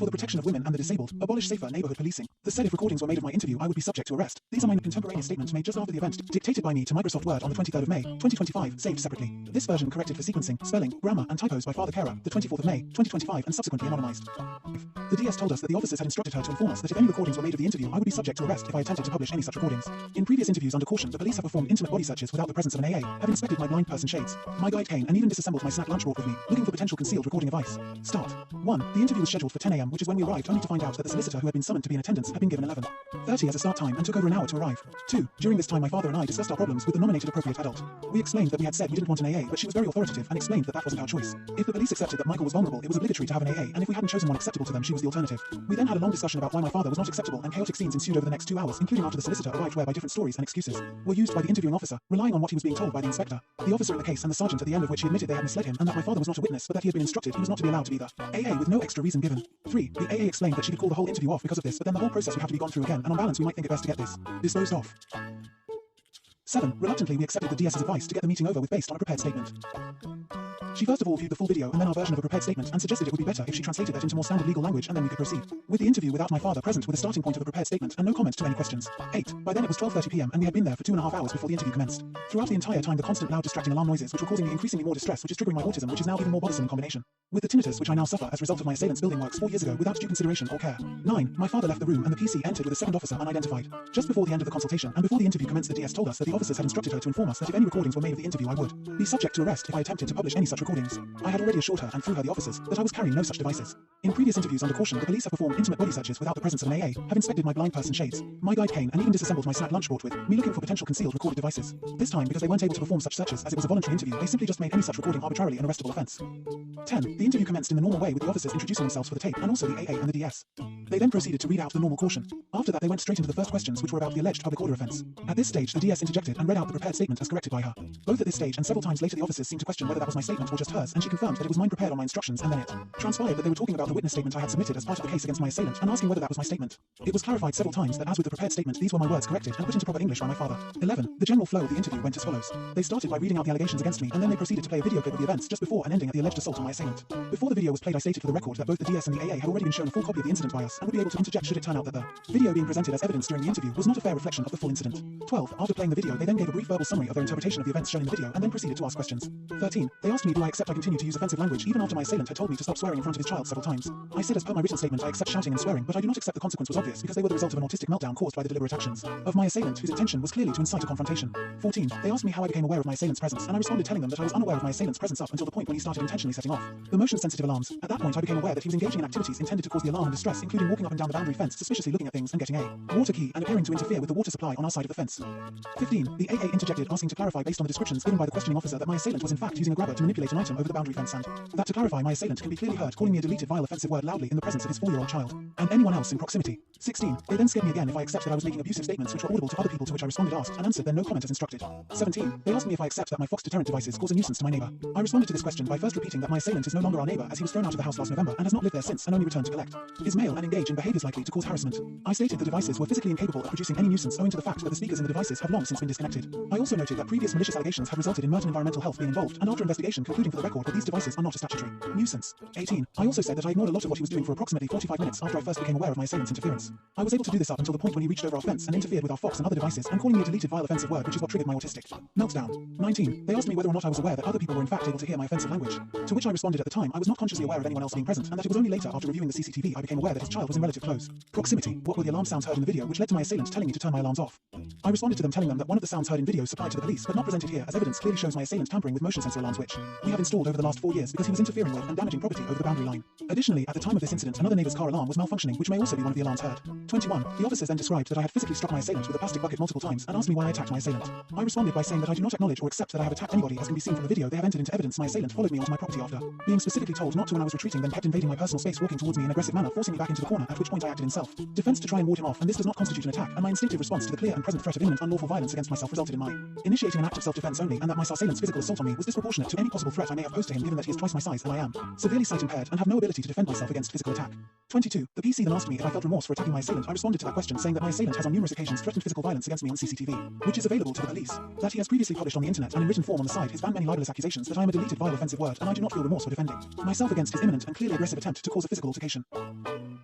for the protection of women and the disabled, abolish safer neighborhood policing. The said if recordings were made of my interview, I would be subject to arrest. These are my contemporaneous statements made just after the event, dictated by me to Microsoft Word on the 23rd of May, 2025, saved separately. This version corrected for sequencing, spelling, grammar, and typos by Father Kara, the 24th of May, 2025, and subsequently anonymized. The DS told us that the officers had instructed her to inform us that if any recordings were made of the interview, I would be subject to arrest if I attempted to publish any such recordings. In previous interviews under caution, the police have performed intimate body searches without the presence of an AA, have inspected my blind person shades, my guide cane, and even disassembled my snack lunch brought with me, looking for potential concealed recording device. Start. 1. The interview was scheduled for 10 a.m., which is when we arrived, only to find out that the solicitor who had been summoned to be in attendance had been given 11:30 as a start time and took over an hour to arrive. 2. During this time, my father and I discussed our problems with the nominated appropriate adult. We explained that we had said we didn't want an AA, but she was very authoritative and explained that that wasn't our choice. If the police accepted that Michael was vulnerable, it was obligatory to have an AA, and if we hadn't chosen one acceptable to them, she was the alternative. We then had a long discussion about why my father was not acceptable, and chaotic scenes ensued over the next 2 hours, including after the solicitor arrived, whereby different stories and excuses were used by the interviewing officer, relying on what he was being told by the inspector, the officer in the case, and the sergeant, at the end of which he admitted they had misled him and that my father was not a witness, but that he had been instructed he was not to be allowed to be the AA with no extra reason given. 3. The AA explained that she could call the whole interview off because of this, but then the whole process would have to be gone through again, and on balance we might think it best to get this disposed off. 7. Reluctantly, we accepted the DS's advice to get the meeting over with based on a prepared statement. She first of all viewed the full video and then our version of a prepared statement and suggested it would be better if she translated that into more standard legal language and then we could proceed with the interview without my father present with a starting point of a prepared statement and no comment to any questions. 8. By then it was 12:30 p.m. and we had been there for 2.5 hours before the interview commenced. Throughout the entire time the constant loud distracting alarm noises which were causing me increasingly more distress, which is triggering my autism, which is now even more bothersome in combination with the tinnitus which I now suffer as a result of my assailant's building works 4 years ago without due consideration or care. 9. My father left the room and the PC entered with a second officer unidentified. Just before the end of the consultation and before the interview commenced, the DS told us that the officers had instructed her to inform us that if any recordings were made of the interview I would be subject to arrest if I attempted to publish any such recordings. I had already assured her and through her the officers that I was carrying no such devices. In previous interviews under caution, the police have performed intimate body searches without the presence of an AA, have inspected my blind person shades, my guide cane, and even disassembled my snack lunch brought with me, looking for potential concealed recorded devices. This time, because they weren't able to perform such searches as it was a voluntary interview, they simply just made any such recording arbitrarily an arrestable offence. 10. The interview commenced in the normal way with the officers introducing themselves for the tape and also the AA and the DS. They then proceeded to read out the normal caution. After that they went straight into the first questions which were about the alleged public order offence. At this stage the DS interjected and read out the prepared statement as corrected by her. Both at this stage and several times later the officers seemed to question whether that was my statement or just hers, and she confirmed that it was mine prepared on my instructions, and then it transpired that they were talking about the witness statement I had submitted as part of the case against my assailant and asking whether that was my statement. It was clarified several times that as with the prepared statement these were my words corrected and put into proper English by my father. 11. The general flow of the interview went as follows. They started by reading out the allegations against me and then they proceeded to play a video clip of the events just before and ending at the alleged assault on my assailant. Before the video was played I stated for the record that both the DS and the AA had already been shown a full copy of the incident by us and would be able to interject should it turn out that the video being presented as evidence during the interview was not a fair reflection of the full incident. 12. After playing the video they then gave a brief verbal summary of their interpretation of the events shown in the video and then proceeded to ask questions. 13. They asked me do I accept I continue to use offensive language even after my assailant had told me to stop swearing in front of his child several times. I said as per my written statement I accept shouting and swearing, but I do not accept the consequence was obvious because they were the result of an autistic meltdown caused by the deliberate actions of my assailant whose intention was clearly to incite a confrontation. 14. They asked me how I became aware of my assailant's presence and I responded telling them that I was unaware of my assailant's presence up until the point when he started intentionally setting off the motion sensitive alarms. At that point I became aware that he was engaging in activities intended to cause the alarm and distress, including walking up and down the boundary fence, suspiciously looking at things and getting a water key and appearing to interfere with the water supply on our side of the fence. 15. The AA interjected asking to clarify based on the descriptions given by the questioning officer that my assailant was in fact using a grabber to manipulate an item over the boundary fence and that to clarify my assailant can be clearly heard calling me a deleted vile offensive word loudly in the presence of his 4-year-old child and anyone else in proximity. 16. They then scared me again if I accept that I was making abusive statements which were audible to other people, to which I responded asked and answered then no comment as instructed. 17. They asked me if I accept that my Fox deterrent devices cause a nuisance to my neighbor. I responded to this question by first repeating that my assailant is no longer our neighbor as he was thrown out of the house last November and has not lived there since and only returned to collect his mail and engage in behaviors likely to cause harassment. I stated the devices were physically incapable of producing any nuisance owing to the fact that the speakers in the devices have long since been disconnected. I also noted that previous malicious allegations had resulted in Merton Environmental Health being involved and after investigation concluding for the record that these devices are not a statutory nuisance. 18. I also said that I ignored a lot of what he was doing for approximately 45 minutes after I first became aware of my assailant's interference. I was able to do this up until the point when he reached over our fence and interfered with our Fox and other devices and calling me a deleted vile offensive word, which is what triggered my autistic meltdown. 19. They asked me whether or not I was aware that other people were in fact able to hear my offensive language, to which I responded at the time I was not consciously aware of anyone else being present and that it was only later after reviewing the CCTV I became aware that his child was in relative close proximity. What were the alarm sounds heard in the video which led to my assailant telling me to turn my alarms off? I responded to them telling them that one of the sounds heard in video supplied to the police but not presented here as evidence clearly shows my assailant tampering with motion sensor alarms which we have installed over the last 4 years because he was interfering with and damaging property over the boundary line. Additionally, at the time of this incident another neighbor's car alarm was malfunctioning which may also be one of the alarms heard. 21. The officers then described that I had physically struck my assailant with a plastic bucket multiple times and asked me why I attacked my assailant. I responded by saying that I do not acknowledge or accept that I have attacked anybody, as can be seen from the video they have entered into evidence my assailant followed me onto my property after being specifically told not to when I was retreating, then kept invading my personal space, walking towards me in an aggressive manner, forcing me back into the corner, at which point I acted in self-defense to try and ward him off, and this does not constitute an attack, and my instinctive response to the clear and present threat of imminent unlawful violence against myself resulted in my initiating an act of self-defense only, and that my assailant's physical assault on me was disproportionate to any possible threat I may have posed to him, given that he is twice my size and I am severely sight impaired and have no ability to defend myself against physical attack. 22. The PC then asked me if I felt remorse for attacking my assailant. I responded to that question saying that my assailant has on numerous occasions threatened physical violence against me on CCTV, which is available to the police, that he has previously published on the internet and in written form on the side his ban many libelous accusations, that I am a deleted vile offensive word, and I do not feel remorse for defending myself against his imminent and clearly aggressive attempt to cause a physical altercation.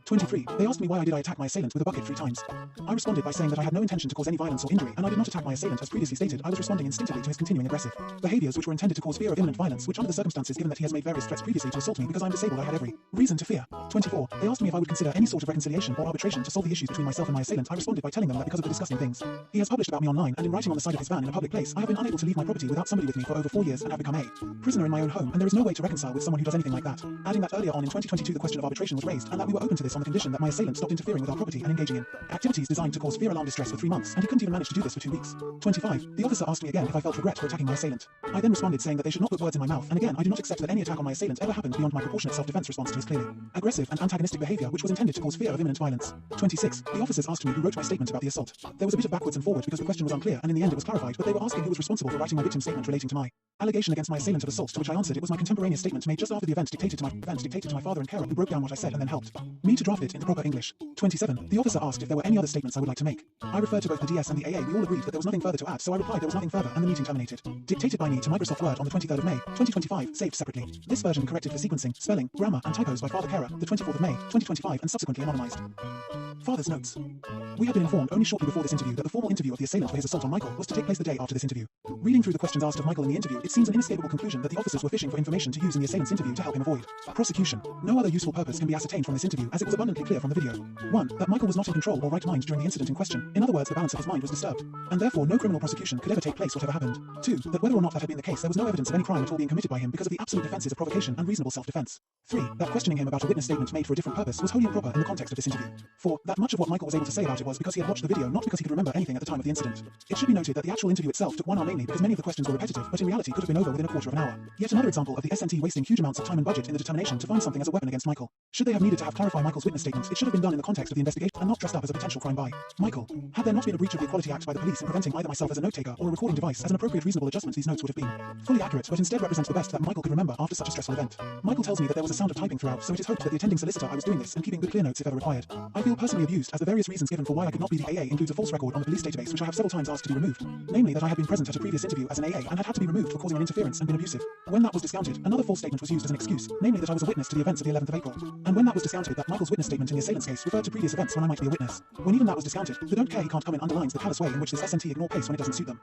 23. They asked me why did I attack my assailant with a bucket 3 times. I responded by saying that I had no intention to cause any violence or injury, and I did not attack my assailant as previously stated. I was responding instinctively to his continuing aggressive behaviors which were intended to cause fear of imminent violence, which under the circumstances, given that he has made various threats previously to assault me because I'm disabled, I had every reason to fear. 24. They asked me if I would consider any sort of reconciliation or arbitration to solve the issues between myself and my assailant. I responded by telling them that because of the disgusting things he has published about me online and in writing on the side of his van in a public place, I have been unable to leave my property without somebody with me for over 4 years and have become a prisoner in my own home, and there is no way to reconcile with someone who does anything like that. Adding that earlier on in 2022 the question of arbitration was raised, and that we were open to this on the condition that my assailant stopped interfering with our property and engaging in activities designed to cause fear, alarm, distress for 3 months, and he couldn't even manage to do this for 2 weeks. 25. The officer asked me again if I felt regret for attacking my assailant. I then responded saying that they should not put words in my mouth, and again I do not accept that any attack on my assailant ever happened beyond my proportionate self-defense response to his clearly aggressive and antagonistic behavior which was intended to cause fear of imminent violence. 26. The officers asked me who wrote my statement about the assault. There was a bit of backwards and forward because the question was unclear, and in the end it was clarified, but they were asking who was responsible for writing my victim statement relating to my allegation against my assailant of assault, to which I answered it was my contemporaneous statement made just after the event dictated to my father and carer, who broke down what I said and then helped me to draft it in the proper English. 27. The officer asked if there were any other statements I would like to make. I referred to both the DS and the AA. We all agreed that there was nothing further to add, so I replied there was nothing further, and the meeting terminated. Dictated by me to Microsoft Word on the 23rd of May, 2025, saved separately. This version corrected for sequencing, spelling, grammar, and typos by Father Carer, the 24th of May, 2025, and subsequently anonymized. Father's notes. We had been informed only shortly before this interview that the formal interview of the assailant for his assault on Michael was to take place the day after this interview. Reading through the questions asked of Michael in the interview, it seems an inescapable conclusion that the officers were fishing for information to use in the assailant's interview to help him avoid prosecution. No other useful purpose can be ascertained from this interview, as it was abundantly clear from the video. 1. That Michael was not in control or right mind during the incident in question. In other words, the balance of his mind was disturbed, and therefore no criminal prosecution could ever take place whatever happened. 2. That whether or not that had been the case, there was no evidence of any crime at all being committed by him because of the absolute defenses of provocation and reasonable self-defense. 3. That questioning him about a witness statement made for a different purpose was wholly improper in the context of this interview. 4. That much of what Michael was able to say about it was because he had watched the video, not because he could remember anything at the time of the incident. It should be noted that the actual interview itself took 1 hour mainly because many of the questions were repetitive, but in reality could have been over within a quarter of an hour. Yet another example of the SNT wasting huge amounts of time and budget in the determination to find something as a weapon against Michael. Should they have needed to have clarified Michael's witness statement, it should have been done in the context of the investigation and not dressed up as a potential crime by Michael. Had there not been a breach of the Equality Act by the police in preventing either myself as a note-taker or a recording device, as an appropriate reasonable adjustment these notes would have been fully accurate, but instead represent the best that Michael could remember after such a stressful event. Michael tells me that there was a sound of typing throughout, so it is hoped that the attending solicitor I was doing this and keeping good clear notes if ever required. I feel personally abused, as the various reasons given for why I could not be the AA includes a false record on the police database which I have several times asked to be removed, namely that I had been present at a previous interview as an AA and had to be removed for causing an interference and been abusive. When that was discounted, another false statement was used as an excuse, namely that I was a witness to the events of the 11th of April. And when that was discounted, that Michael's witness statement in the assailant's case referred to previous events when I might be a witness. When even that was discounted, the don't care he can't come in underlines the callous way in which this SNT ignore pace when it doesn't suit them.